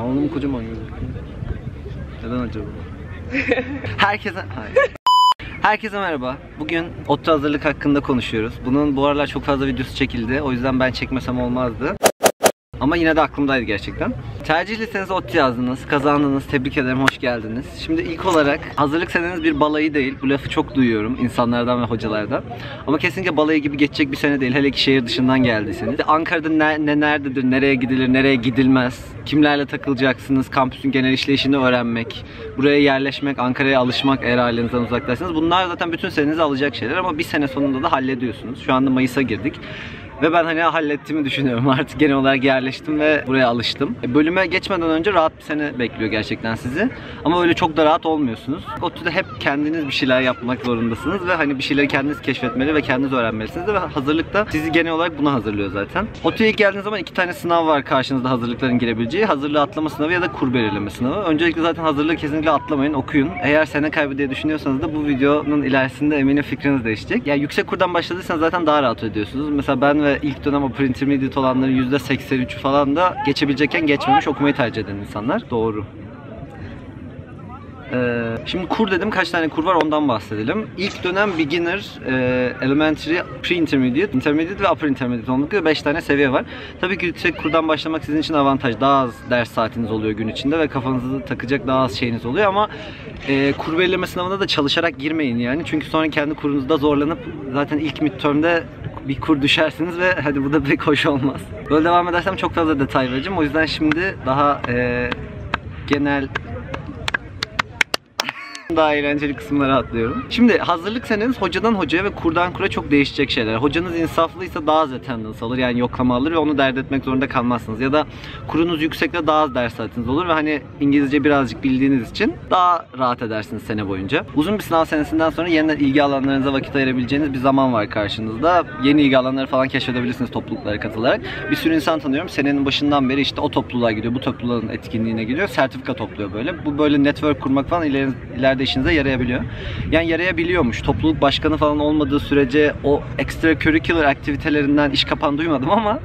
Alnım kocaman gözüküyor. Neden acaba? Herkese merhaba. Bugün ODTÜ hazırlık hakkında konuşuyoruz. Bunun bu aralar çok fazla videosu çekildi. O yüzden ben çekmesem olmazdı. Ama yine de aklımdaydı gerçekten. Tercih listenize ODTÜ yazdınız, kazandınız, tebrik ederim, hoş geldiniz. Şimdi ilk olarak hazırlık seneniz bir balayı değil. Bu lafı çok duyuyorum insanlardan ve hocalardan. Ama kesinlikle balayı gibi geçecek bir sene değil. Hele ki şehir dışından geldiyseniz. Ankara'da nerededir, nereye gidilir, nereye gidilmez, kimlerle takılacaksınız, kampüsün genel işleyişini öğrenmek, buraya yerleşmek, Ankara'ya alışmak eğer ailenizden uzaktaysanız. Bunlar zaten bütün senenizi alacak şeyler ama bir sene sonunda da hallediyorsunuz. Şu anda Mayıs'a girdik. Ve ben hallettiğimi düşünüyorum. Artık genel olarak yerleştim ve buraya alıştım. Bölüme geçmeden önce rahat bir sene bekliyor gerçekten sizi. Ama öyle çok da rahat olmuyorsunuz. ODTÜ'de hep kendiniz bir şeyler yapmak zorundasınız ve bir şeyleri kendiniz keşfetmeli ve kendiniz öğrenmelisiniz ve hazırlıkta sizi genel olarak buna hazırlıyor zaten. ODTÜ'ye ilk geldiğiniz zaman 2 tane sınav var karşınızda hazırlıkların girebileceği. Hazırlığı atlama sınavı ya da kur belirleme sınavı. Öncelikle zaten hazırlığı kesinlikle atlamayın, okuyun. Eğer sene kaybı diye düşünüyorsanız da bu videonun ilerisinde eminim fikriniz değişecek. Yani yüksek kurdan başladıysanız zaten daha rahat ediyorsunuz. Mesela ben ve ilk dönem Upper Intermediate olanların %83'ü falan da geçebilecekken geçmemiş, okumayı tercih eden insanlar. Doğru. Şimdi kur dedim, kaç tane kur var ondan bahsedelim. İlk dönem Beginner, Elementary, Pre-Intermediate, Intermediate ve Upper Intermediate olmak üzere 5 tane seviye var. Tabii ki yüksek kurdan başlamak sizin için avantaj. Daha az ders saatiniz oluyor gün içinde ve kafanızı takacak daha az şeyiniz oluyor ama kur belirleme sınavına da çalışarak girmeyin yani. Çünkü sonra kendi kurunuzda zorlanıp zaten ilk midterm'de bir kur düşersiniz ve hadi bu da pek hoş olmaz. Böyle devam edersem çok fazla detay vereceğim. O yüzden şimdi daha genel, daha eğlenceli kısımlara atlıyorum. Şimdi hazırlık seneniz hocadan hocaya ve kurdan kura çok değişecek şeyler. Hocanız insaflıysa daha az attendance alır, yani yoklama alır ve onu dert etmek zorunda kalmazsınız. Ya da kurunuz yüksekte daha az ders saatiniz olur ve İngilizce birazcık bildiğiniz için daha rahat edersiniz sene boyunca. Uzun bir sınav senesinden sonra yeniden ilgi alanlarınıza vakit ayırabileceğiniz bir zaman var karşınızda. Yeni ilgi alanları falan keşfedebilirsiniz topluluklara katılarak. Bir sürü insan tanıyorum. Senenin başından beri işte o topluluğa gidiyor, bu topluluğun etkinliğine gidiyor. Sertifika topluyor böyle. Bu böyle network kurmak falan ileride işinize yarayabiliyor. Yani yarayabiliyormuş. Topluluk başkanı falan olmadığı sürece o extracurricular aktivitelerinden iş kapan duymadım ama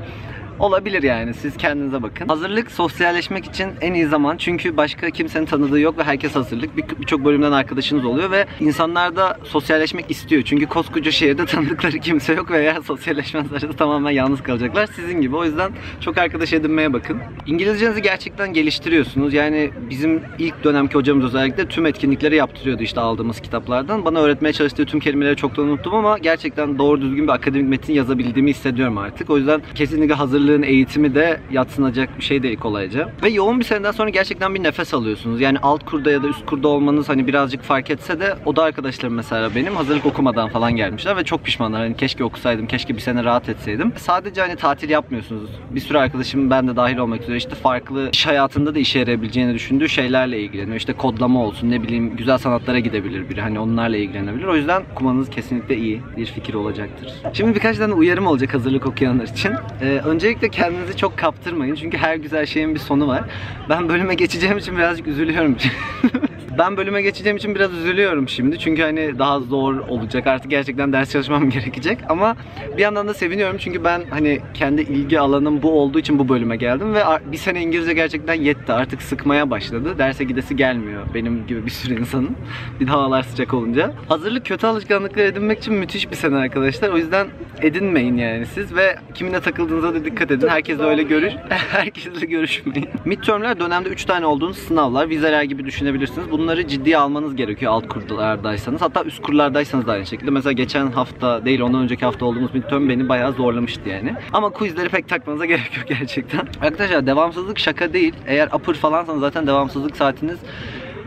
olabilir yani. Siz kendinize bakın. Hazırlık sosyalleşmek için en iyi zaman. Çünkü başka kimsenin tanıdığı yok ve herkes hazırlık. Birçok bölümden arkadaşınız oluyor ve insanlar da sosyalleşmek istiyor. Çünkü koskoca şehirde tanıdıkları kimse yok ve eğer sosyalleşmezlerse tamamen yalnız kalacaklar. Sizin gibi. O yüzden çok arkadaş edinmeye bakın. İngilizcenizi gerçekten geliştiriyorsunuz. Yani bizim ilk dönemki hocamız özellikle tüm etkinlikleri yaptırıyordu işte aldığımız kitaplardan. Bana öğretmeye çalıştığı tüm kelimeleri çoktan unuttum ama gerçekten doğru düzgün bir akademik metin yazabildiğimi hissediyorum artık. O yüzden kesinlikle hazırlık eğitimi de yadsınacak bir şey değil kolayca. Ve yoğun bir seneden sonra gerçekten bir nefes alıyorsunuz. Yani alt kurda ya da üst kurda olmanız birazcık fark etse de o da arkadaşlarım mesela benim hazırlık okumadan falan gelmişler ve çok pişmanlar. Keşke okusaydım, keşke bir sene rahat etseydim. Sadece tatil yapmıyorsunuz. Bir sürü arkadaşım, ben de dahil olmak üzere, işte farklı iş hayatında da işe yarayabileceğini düşündüğü şeylerle ilgileniyor. İşte kodlama olsun, ne bileyim güzel sanatlara gidebilir biri. Onlarla ilgilenebilir. O yüzden okumanız kesinlikle iyi bir fikir olacaktır. Şimdi birkaç tane uyarım olacak hazırlık okuyanlar için. Öncelikle kendinizi çok kaptırmayın çünkü her güzel şeyin bir sonu var. Ben bölüme geçeceğim için birazcık üzülüyorum. Şimdi çünkü daha zor olacak, artık gerçekten ders çalışmam gerekecek ama bir yandan da seviniyorum çünkü ben kendi ilgi alanım bu olduğu için bu bölüme geldim ve bir sene İngilizce gerçekten yetti, artık sıkmaya başladı, derse gidesi gelmiyor benim gibi bir sürü insanın, bir de havalar sıcak olunca. Hazırlık kötü alışkanlıklar edinmek için müthiş bir sene arkadaşlar, o yüzden edinmeyin yani siz ve kiminle takıldığınıza da dikkat edin, herkesle görüşmeyin. Midterm'ler dönemde 3 tane olduğunuz sınavlar, vizeler gibi düşünebilirsiniz. Bunları ciddiye almanız gerekiyor alt kurlardaysanız. Hatta üst kurlardaysanız da aynı şekilde. Mesela geçen hafta değil, ondan önceki hafta olduğumuz midterm beni bayağı zorlamıştı yani. Ama quizleri pek takmanıza gerek yok gerçekten. Arkadaşlar devamsızlık şaka değil. Eğer upper falansanız zaten devamsızlık saatiniz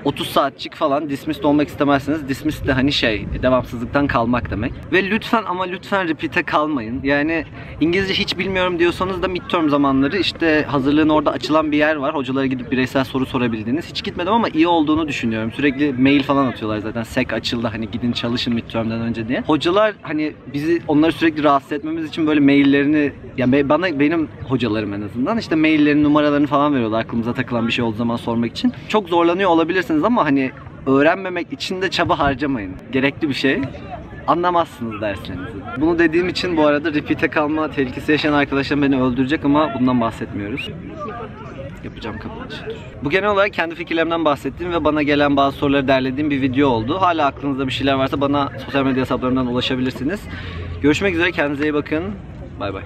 30 saatçik falan. Dismissed olmak istemezseniz, dismissed de devamsızlıktan kalmak demek. Ve lütfen ama lütfen repeat'e kalmayın. Yani İngilizce hiç bilmiyorum diyorsanız da midterm zamanları işte hazırlığın orada açılan bir yer var. Hocalara gidip bireysel soru sorabildiğiniz. Hiç gitmedim ama iyi olduğunu düşünüyorum. Sürekli mail falan atıyorlar zaten. SEC açıldı, gidin çalışın midterm'den önce diye. Hocalar onları sürekli rahatsız etmemiz için böyle maillerini, yani benim hocalarım en azından işte maillerin numaralarını falan veriyorlar aklımıza takılan bir şey olduğu zaman sormak için. Çok zorlanıyor olabilirsiniz ama öğrenmemek için de çaba harcamayın. Gerekli bir şey. Anlamazsınız derslerinizi. Bunu dediğim için bu arada repeat'e kalma tehlikesi yaşayan arkadaşlarım beni öldürecek ama bundan bahsetmiyoruz. Yapacağım kapanışı. Bu genel olarak kendi fikirlerimden bahsettiğim ve bana gelen bazı soruları derlediğim bir video oldu. Hala aklınızda bir şeyler varsa bana sosyal medya hesaplarımdan ulaşabilirsiniz. Görüşmek üzere, kendinize iyi bakın. Bay bay.